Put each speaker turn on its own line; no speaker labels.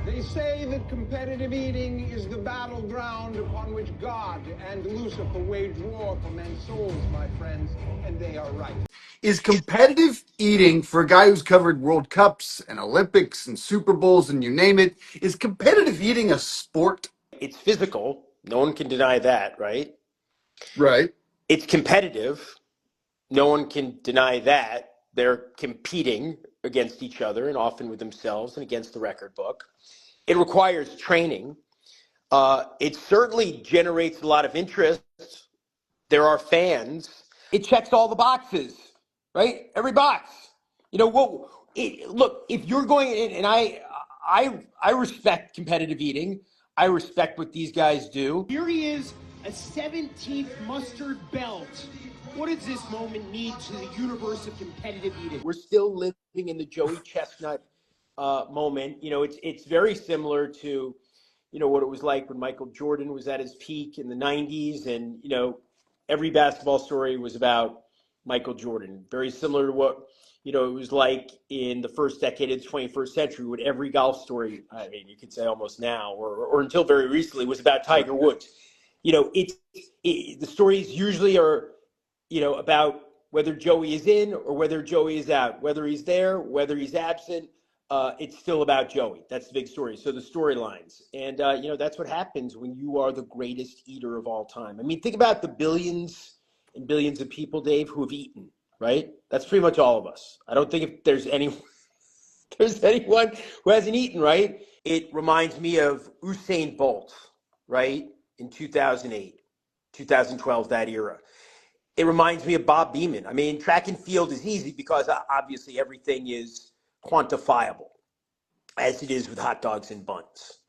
They say that competitive eating is the battleground upon which God and Lucifer wage war for men's souls, my friends, and they are right.
Is competitive eating, for a guy who's covered World Cups and Olympics and Super Bowls and you name it, is competitive eating a sport?
It's physical. No one can deny that, right?
Right.
It's competitive. No one can deny that. They're competing against each other and often with themselves and against the record book. It requires training. It certainly generates a lot of interest. There are fans. It checks all the boxes, right? Every box. Look, if you're going in, and I respect competitive eating. I respect what these guys do.
Here he is, a 17th mustard belt. What does this moment mean to the universe of competitive eating?
We're still living in the Joey Chestnut moment. It's very similar to, what it was like when Michael Jordan was at his peak in the 90s. And, every basketball story was about Michael Jordan. Very similar to what, it was like in the first decade of the 21st century, when every golf story, I mean, you could say almost now, or until very recently, was about Tiger Woods. The stories usually are, about whether Joey is in or whether Joey is out, whether he's there, whether he's absent. It's still about Joey. That's the big story. So the storylines. And, that's what happens when you are the greatest eater of all time. I mean, think about the billions and billions of people, Dave, who have eaten, right? That's pretty much all of us. I don't think if there's anyone who hasn't eaten, right? It reminds me of Usain Bolt, right? In 2008, 2012, that era. It reminds me of Bob Beamon. I mean, track and field is easy because obviously everything is quantifiable, as it is with hot dogs and buns.